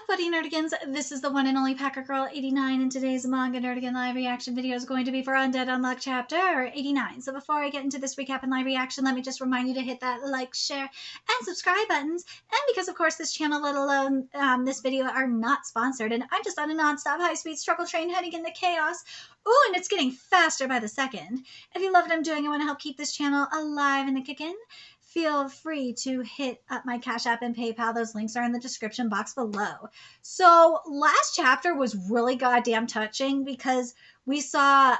Buddy Nerdigans, this is the one and only Packer Girl 89, and today's Manga Nerdigan live reaction video is going to be for Undead Unluck chapter 89. So before I get into this recap and live reaction, let me just remind you to hit that like, share, and subscribe buttons. And because, of course, this channel, let alone this video, are not sponsored, and I'm just on a non-stop high-speed struggle train heading into chaos. Ooh, and it's getting faster by the second. If you love what I'm doing and want to help keep this channel alive and kicking, feel free to hit up my Cash App and PayPal. Those links are in the description box below. So last chapter was really goddamn touching because we saw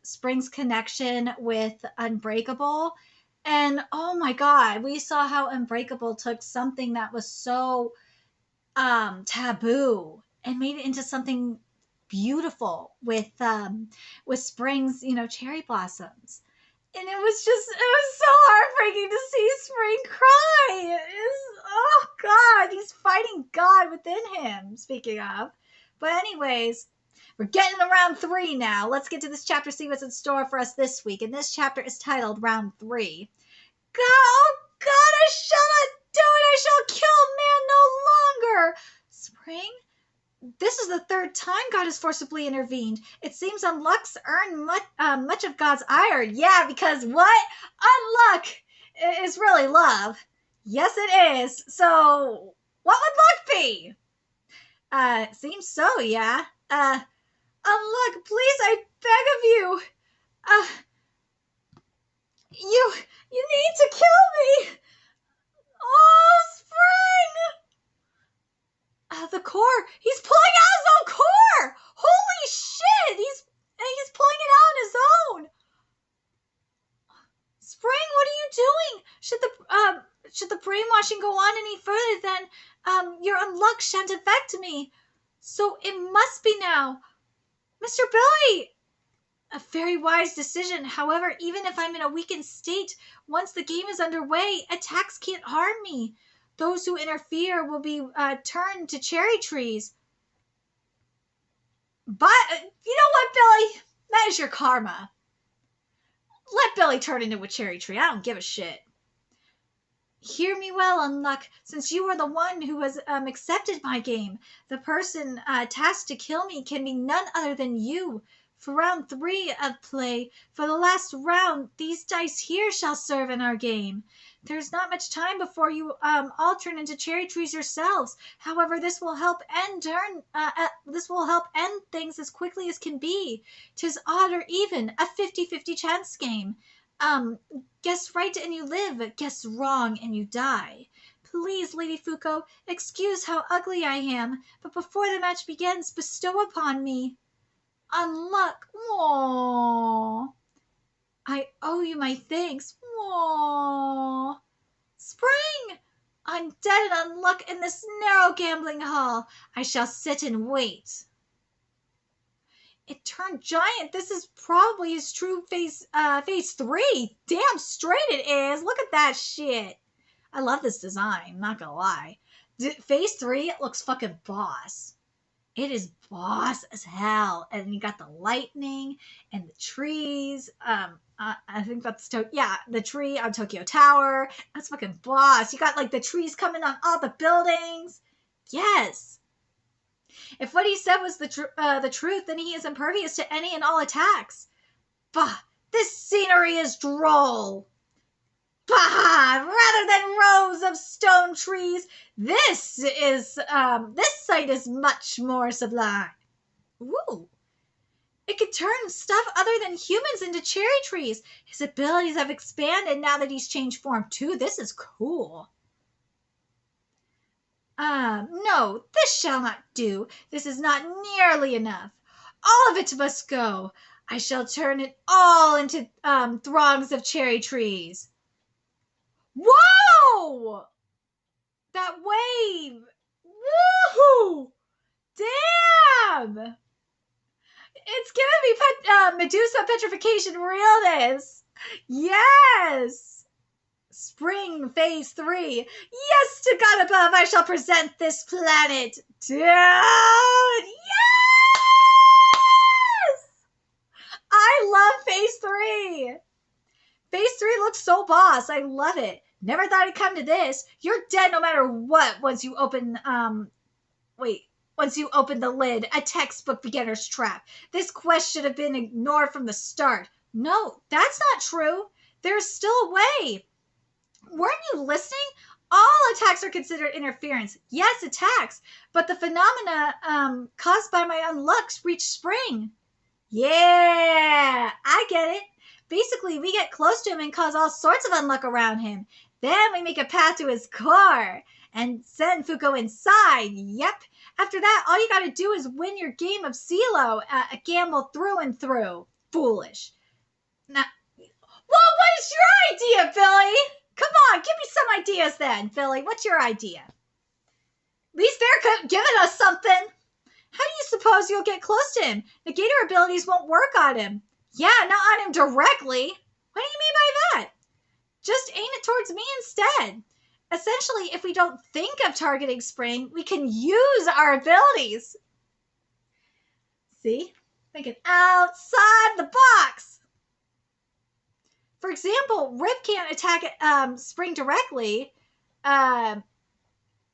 Spring's connection with Unbreakable. And oh my God, we saw how Unbreakable took something that was so taboo and made it into something beautiful with Spring's, cherry blossoms. And it was so heartbreaking to see Spring cry. Oh God, he's fighting God within him, speaking of. But anyways, we're getting to round 3 now. Let's get to this chapter, see what's in store for us this week. And this chapter is titled Round 3. Oh God, I shall not do it. I shall kill man no longer. Spring? This is the 3rd time God has forcibly intervened. It seems Unluck's earned much of God's ire. Yeah, because what? Unluck is really love. Yes, it is. So, what would luck be? Seems so, yeah. Unluck, please, I beg of you. You need to kill me. Oh, Spring! The core. He's pulling out his own core. Holy shit! He's pulling it out on his own. Spring, what are you doing? Should the brainwashing go on any further, then your unluck shan't affect me. So it must be now, Mr. Billy. A very wise decision. However, even if I'm in a weakened state, once the game is underway, attacks can't harm me. Those who interfere will be turned to cherry trees. But, you know what, Billy? That is your karma. Let Billy turn into a cherry tree. I don't give a shit. Hear me well, Unluck. Since you are the one who has accepted my game, the person tasked to kill me can be none other than you. For round 3 of play, for the last round, these dice here shall serve in our game. There's not much time before you all turn into cherry trees yourselves. However, this will help end things as quickly as can be. 'Tis odd or even, a 50-50 chance game. Guess right and you live, guess wrong and you die. Please, Lady Fuko, excuse how ugly I am, but before the match begins, bestow upon me Unluck. Aww. I owe you my thanks. Aww. Spring! I'm dead and Unluck in this narrow gambling hall. I shall sit and wait. It turned giant. This is probably his true phase 3. Damn straight it is. Look at that shit. I love this design, not gonna lie. Phase 3, it looks fucking boss. It is boss as hell. And you got the lightning and the trees. I think that's the tree on Tokyo Tower. That's fucking boss. You got like the trees coming on all the buildings. Yes. If what he said was the truth, then he is impervious to any and all attacks. Bah, this scenery is droll. Bah, rather than rows of stone trees, this sight is much more sublime. Ooh. It could turn stuff other than humans into cherry trees. His abilities have expanded now that he's changed form too. This is cool. No, this shall not do. This is not nearly enough. All of it must go. I shall turn it all into throngs of cherry trees. Whoa! That wave! Woohoo! Damn! It's giving me Medusa petrification realness. Yes! Spring phase 3. Yes, to God above, I shall present this planet. Dude! Yes! I love phase 3. Phase 3 looks so boss. I love it. Never thought it'd come to this. You're dead no matter what once you open wait. Once you open the lid, a textbook beginner's trap. This quest should have been ignored from the start. No, that's not true. There's still a way. Weren't you listening? All attacks are considered interference. Yes, attacks, but the phenomena caused by my unlucks reach spring. Yeah, I get it. Basically, we get close to him and cause all sorts of unluck around him. Then we make a path to his core and send Fuko inside. Yep. After that, all you gotta do is win your game of CeeLo, a gamble through and through. Foolish. Now, well, what is your idea, Billy? Come on, give me some ideas then, Billy. What's your idea? At least they're giving us something. How do you suppose you'll get close to him? Negator abilities won't work on him. Yeah, not on him directly. What do you mean by that? Just aim it towards me instead. Essentially, if we don't think of targeting Spring, we can use our abilities. See? Thinking outside the box. For example, Rip can't attack Spring directly.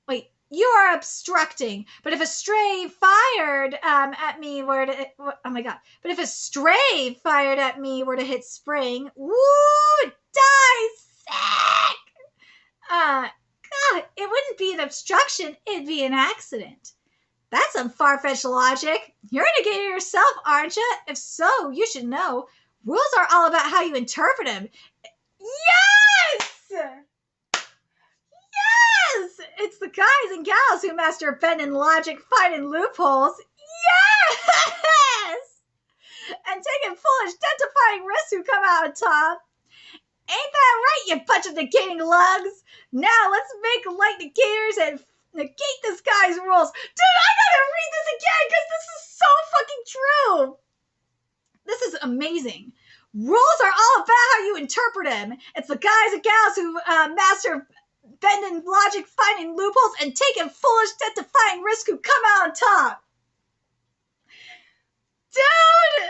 Wait, you are obstructing. But if a stray fired at me were to... Oh my god. But if a stray fired at me were to hit Spring... Woo! Die! Sick! God, it wouldn't be an obstruction. It'd be an accident. That's some far-fetched logic. You're a negator yourself, aren't you? If so, you should know. Rules are all about how you interpret them. Yes! Yes! It's the guys and gals who master bending logic, finding loopholes. Yes! And taking foolish, identifying risks who come out on top. Ain't that right, you bunch of negating lugs? Now let's make light negators and negate this guy's rules. Dude, I gotta read this again because this is so fucking true. This is amazing. Rules are all about how you interpret them. It's the guys and gals who master bending logic, finding loopholes, and taking foolish, identifying risks who come out on top. Dude!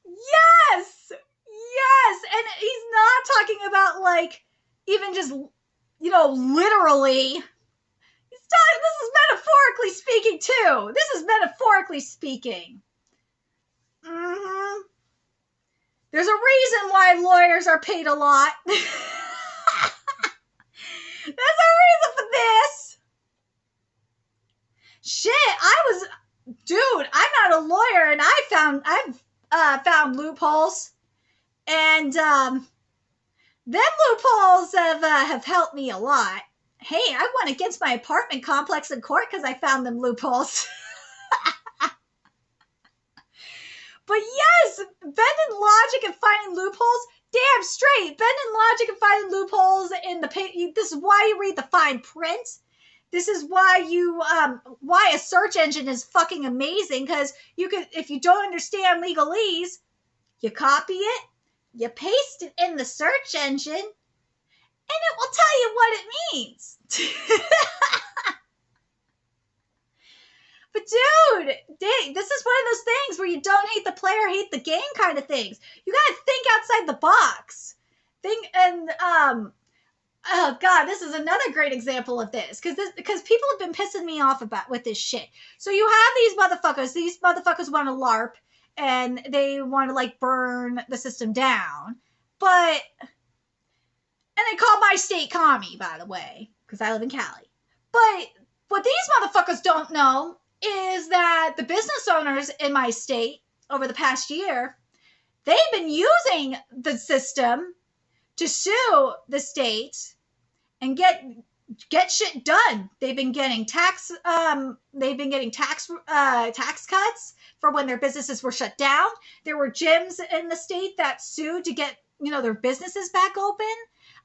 Yes! Yes! And he's not talking about, like, even just, you know, literally. He's talking, this is metaphorically speaking, too. This is metaphorically speaking. Mm-hmm. There's a reason why lawyers are paid a lot. There's a reason for this. Shit, dude, I'm not a lawyer, and I've found loopholes, and them loopholes have helped me a lot. Hey, I won against my apartment complex in court because I found them loopholes. But yes, bending logic and finding loopholes, damn straight. Bending logic and finding loopholes in the this is why you read the fine print. This is why why a search engine is fucking amazing, because you could, if you don't understand legalese, you copy it, you paste it in the search engine, and it will tell you what it means. But dude, this is one of those things where you don't hate the player, hate the game kind of things. You gotta think outside the box. Oh god, this is another great example of this, because people have been pissing me off with this shit. So you have these motherfuckers. These motherfuckers want to LARP, and they want to like burn the system down. And they call my state commie, by the way, because I live in Cali. But what these motherfuckers don't know is that the business owners in my state over the past year, they've been using the system to sue the state and get shit done. They've been getting tax cuts for when their businesses were shut down. There were gyms in the state that sued to get, their businesses back open.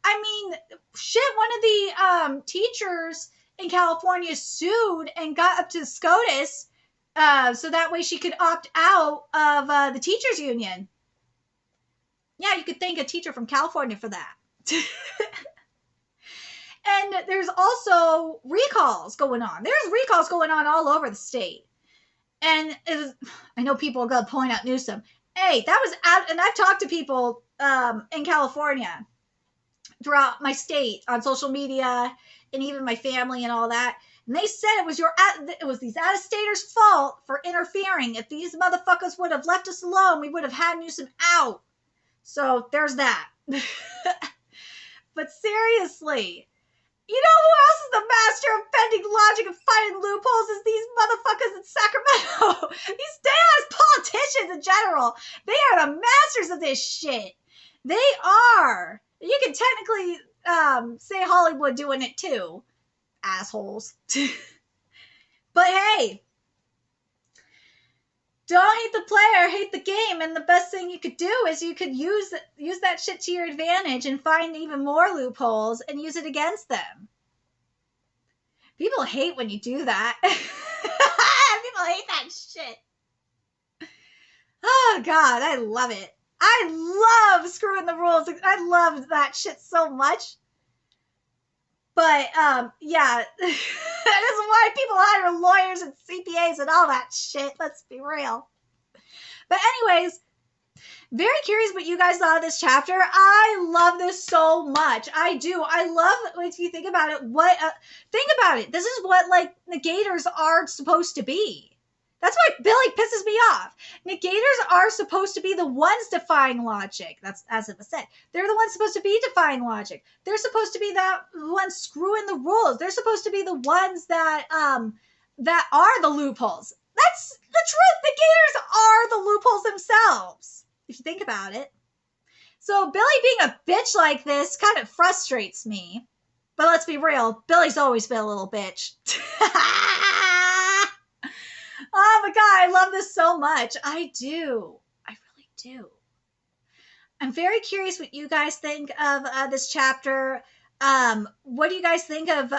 I mean, shit, one of the teachers in California sued and got up to SCOTUS so that way she could opt out of the teachers union. Yeah, you could thank a teacher from California for that. And there's also recalls going on. There's recalls going on all over the state. And I know people are going to point out Newsom. Hey, that was out, and I've talked to people in California throughout my state on social media and even my family and all that. And they said it was these out-of-staters' fault for interfering. If these motherfuckers would have left us alone, we would have had Newsom out. So there's that. But seriously, you know who else is the master of bending logic and finding loopholes is these motherfuckers in Sacramento. These damn politicians in general. They are the masters of this shit. They are. You can technically say Hollywood doing it too. Assholes. But hey, don't hate the player, hate the game. And the best thing you could do is you could use that shit to your advantage and find even more loopholes and use it against them. People hate when you do that. People hate that shit. Oh God, I love it. I love screwing the rules. I love that shit so much. But yeah, that is why people hire lawyers and CPAs and all that shit. Let's be real. But anyways, very curious what you guys thought of this chapter. I love this so much. I do. I love, if you think about it, think about it. This is what like negators are supposed to be. That's why Billy pisses me off. Negators are supposed to be the ones defying logic. That's as it was said. They're the ones supposed to be defying logic. They're supposed to be the ones screwing the rules. They're supposed to be the ones that are the loopholes. That's the truth. Negators are the loopholes themselves, if you think about it. So Billy being a bitch like this kind of frustrates me. But let's be real. Billy's always been a little bitch. Oh my God, I love this so much. I do. I really do. I'm very curious what you guys think of this chapter. What do you guys think of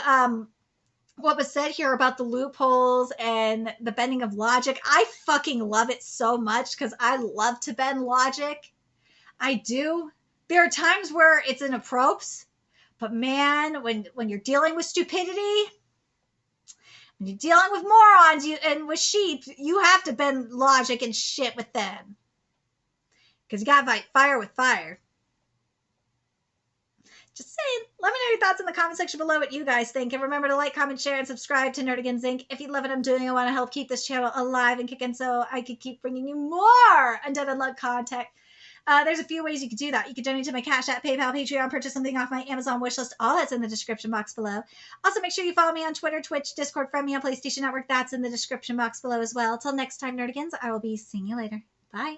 what was said here about the loopholes and the bending of logic? I fucking love it so much because I love to bend logic. I do. There are times where it's inappropriate, but man, when you're dealing with stupidity, when you're dealing with morons and with sheep, you have to bend logic and shit with them. Because you gotta fight fire with fire. Just saying. Let me know your thoughts in the comment section below what you guys think. And remember to like, comment, share, and subscribe to Nerdigans Inc. If you love what I'm doing, I want to help keep this channel alive and kicking so I can keep bringing you more Undead Unluck content. There's a few ways you can do that. You can donate to my Cash App, PayPal, Patreon, purchase something off my Amazon wishlist. All that's in the description box below. Also, make sure you follow me on Twitter, Twitch, Discord, friend me on PlayStation Network. That's in the description box below as well. Till next time, Nerdigans, I will be seeing you later. Bye.